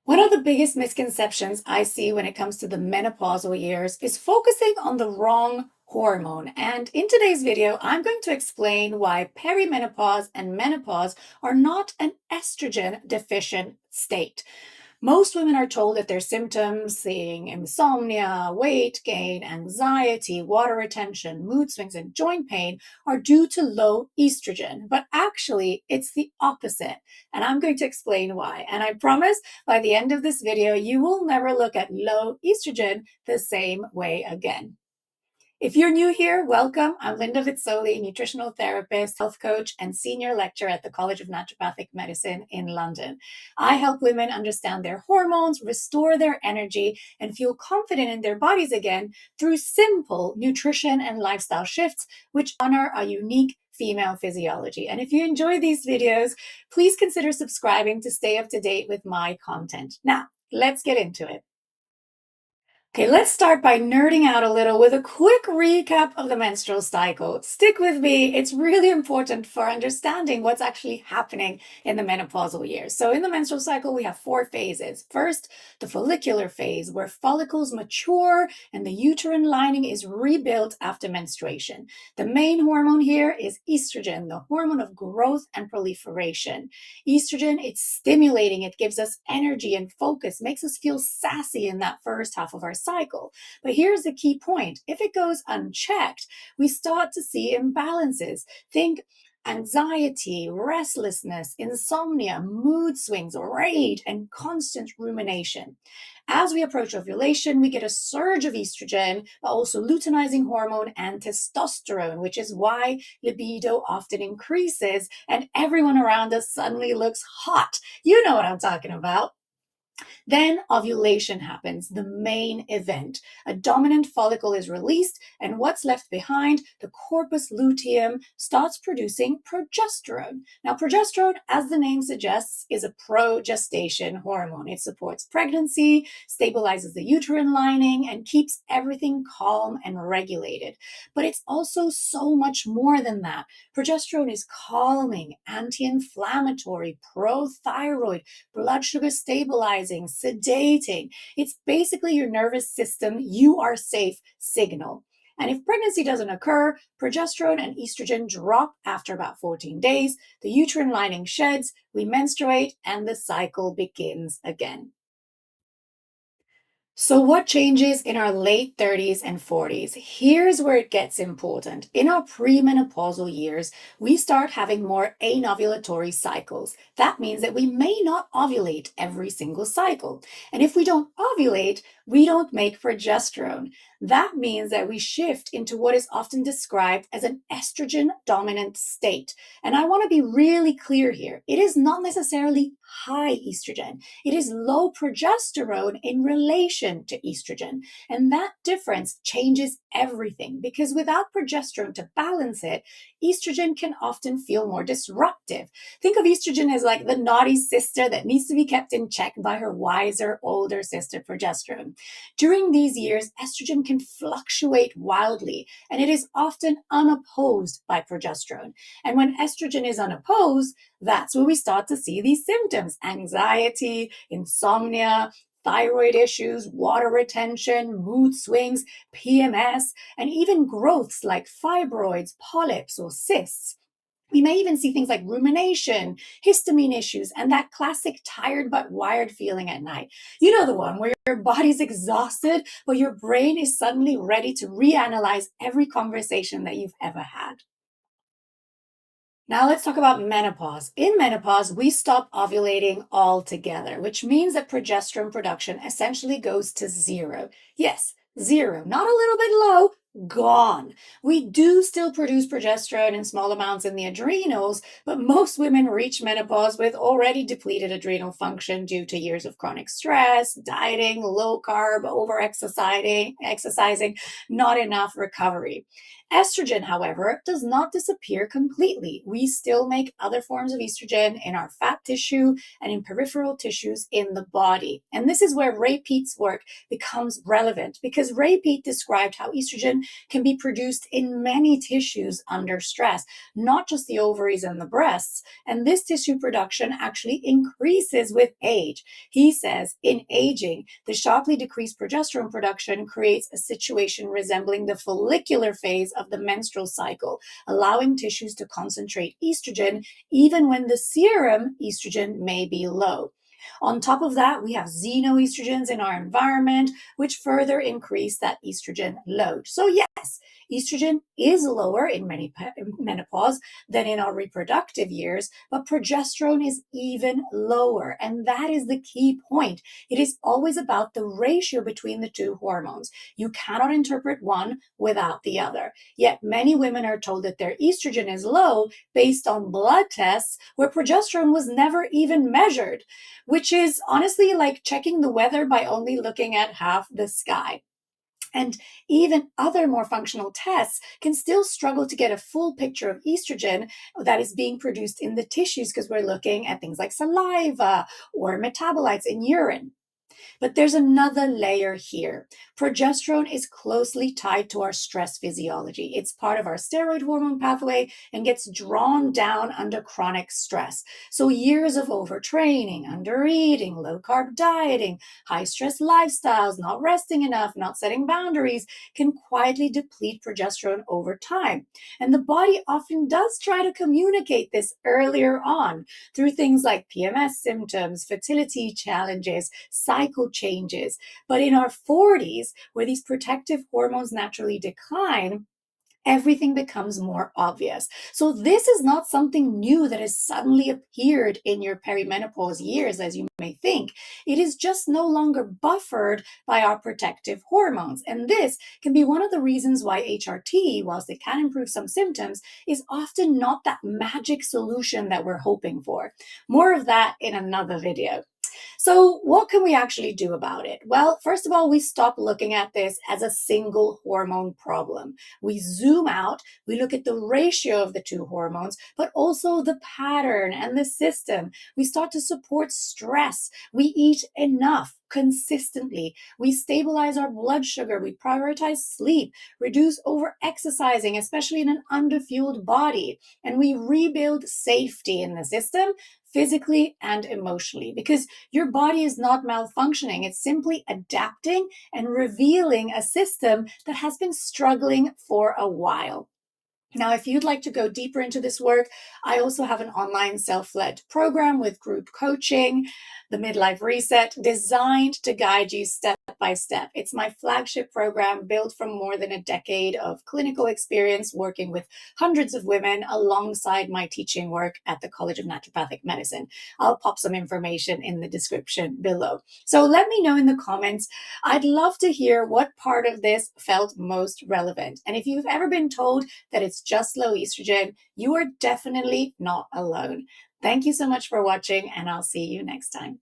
One of the biggest misconceptions I see when it comes to the menopausal years is focusing on the wrong hormone. And in today's video, I'm going to explain why perimenopause and menopause are not an estrogen deficient state. Most women are told that their symptoms, seeing insomnia, weight gain, anxiety, water retention, mood swings, and joint pain, are due to low estrogen. But actually, it's the opposite. And I'm going to explain why. And I promise by the end of this video, you will never look at low estrogen the same way again. If you're new here, welcome. I'm Linda Vizzoli, nutritional therapist, health coach, and senior lecturer at the College of Naturopathic Medicine in London. I help women understand their hormones, restore their energy, and feel confident in their bodies again through simple nutrition and lifestyle shifts, which honor our unique female physiology. And if you enjoy these videos, please consider subscribing to stay up to date with my content. Now, let's get into it. Okay, let's start by nerding out a little with a quick recap of the menstrual cycle. Stick with me. It's really important for understanding what's actually happening in the menopausal years. So in the menstrual cycle, we have 4 phases. First, the follicular phase, where follicles mature and the uterine lining is rebuilt after menstruation. The main hormone here is estrogen, the hormone of growth and proliferation. Estrogen, it's stimulating. It gives us energy and focus, makes us feel sassy in that first half of our cycle. But here's the key point. If it goes unchecked, we start to see imbalances. Think anxiety, restlessness, insomnia, mood swings, rage, and constant rumination. As we approach ovulation, we get a surge of estrogen, but also luteinizing hormone and testosterone, which is why libido often increases and everyone around us suddenly looks hot. You know what I'm talking about. Then ovulation happens, the main event. A dominant follicle is released, and what's left behind, the corpus luteum, starts producing progesterone. Now, progesterone, as the name suggests, is a progestation hormone. It supports pregnancy, stabilizes the uterine lining, and keeps everything calm and regulated. But it's also so much more than that. Progesterone is calming, anti-inflammatory, pro-thyroid, blood sugar stabilizing, sedating. It's basically your nervous system, you are safe signal. And if pregnancy doesn't occur, progesterone and estrogen drop after about 14 days, the uterine lining sheds, we menstruate, and the cycle begins again. So what changes in our late 30s and 40s? Here's where it gets important. In our premenopausal years, we start having more anovulatory cycles. That means that we may not ovulate every single cycle. And if we don't ovulate, we don't make progesterone. That means that we shift into what is often described as an estrogen dominant state. And I want to be really clear here. It is not necessarily high estrogen. It is low progesterone in relation to estrogen. And that difference changes everything because without progesterone to balance it, estrogen can often feel more disruptive. Think of estrogen as like the naughty sister that needs to be kept in check by her wiser, older sister, progesterone. During these years, estrogen can fluctuate wildly, and it is often unopposed by progesterone. And when estrogen is unopposed, that's where we start to see these symptoms: anxiety, insomnia, thyroid issues, water retention, mood swings, PMS, and even growths like fibroids, polyps, or cysts. We may even see things like rumination, histamine issues, and that classic tired but wired feeling at night. You know the one where your body's exhausted, but your brain is suddenly ready to reanalyze every conversation that you've ever had. Now let's talk about menopause. In menopause, we stop ovulating altogether, which means that progesterone production essentially goes to zero. Yes, zero, not a little bit low, gone. We do still produce progesterone in small amounts in the adrenals, but most women reach menopause with already depleted adrenal function due to years of chronic stress, dieting, low carb, over exercising, not enough recovery. Estrogen, however, does not disappear completely. We still make other forms of estrogen in our fat tissue and in peripheral tissues in the body. And this is where Ray Peat's work becomes relevant because Ray Peat described how estrogen estrogen can be produced in many tissues under stress, not just the ovaries and the breasts. And this tissue production actually increases with age. He says, in aging, the sharply decreased progesterone production creates a situation resembling the follicular phase of the menstrual cycle, allowing tissues to concentrate estrogen even when the serum estrogen may be low. On top of that, we have xenoestrogens in our environment, which further increase that estrogen load. So yes, estrogen is lower in menopause than in our reproductive years, but progesterone is even lower. And that is the key point. It is always about the ratio between the two hormones. You cannot interpret one without the other. Yet many women are told that their estrogen is low based on blood tests where progesterone was never even measured, which is honestly like checking the weather by only looking at half the sky. And even other more functional tests can still struggle to get a full picture of estrogen that is being produced in the tissues because we're looking at things like saliva or metabolites in urine. But there's another layer here. Progesterone is closely tied to our stress physiology. It's part of our steroid hormone pathway and gets drawn down under chronic stress. So years of overtraining, undereating, low-carb dieting, high-stress lifestyles, not resting enough, not setting boundaries can quietly deplete progesterone over time. And the body often does try to communicate this earlier on through things like PMS symptoms, fertility challenges, cycle changes. But in our 40s, where these protective hormones naturally decline, everything becomes more obvious. So this is not something new that has suddenly appeared in your perimenopause years, as you may think. It is just no longer buffered by our protective hormones. And this can be one of the reasons why HRT, whilst it can improve some symptoms, is often not that magic solution that we're hoping for. More of that in another video. So what can we actually do about it? Well, first of all, we stop looking at this as a single hormone problem. We zoom out, we look at the ratio of the two hormones, but also the pattern and the system. We start to support stress. We eat enough consistently. We stabilize our blood sugar. We prioritize sleep, reduce over-exercising, especially in an underfueled body, and we rebuild safety in the system physically and emotionally, because your body is not malfunctioning. It's simply adapting and revealing a system that has been struggling for a while. Now, if you'd like to go deeper into this work, I also have an online self-led program with group coaching, the Midlife Reset, designed to guide you step by step. It's my flagship program built from more than a decade of clinical experience working with hundreds of women alongside my teaching work at the College of Naturopathic Medicine. I'll pop some information in the description below. So let me know in the comments. I'd love to hear what part of this felt most relevant. And if you've ever been told that it's just low estrogen, you are definitely not alone. Thank you so much for watching, and I'll see you next time.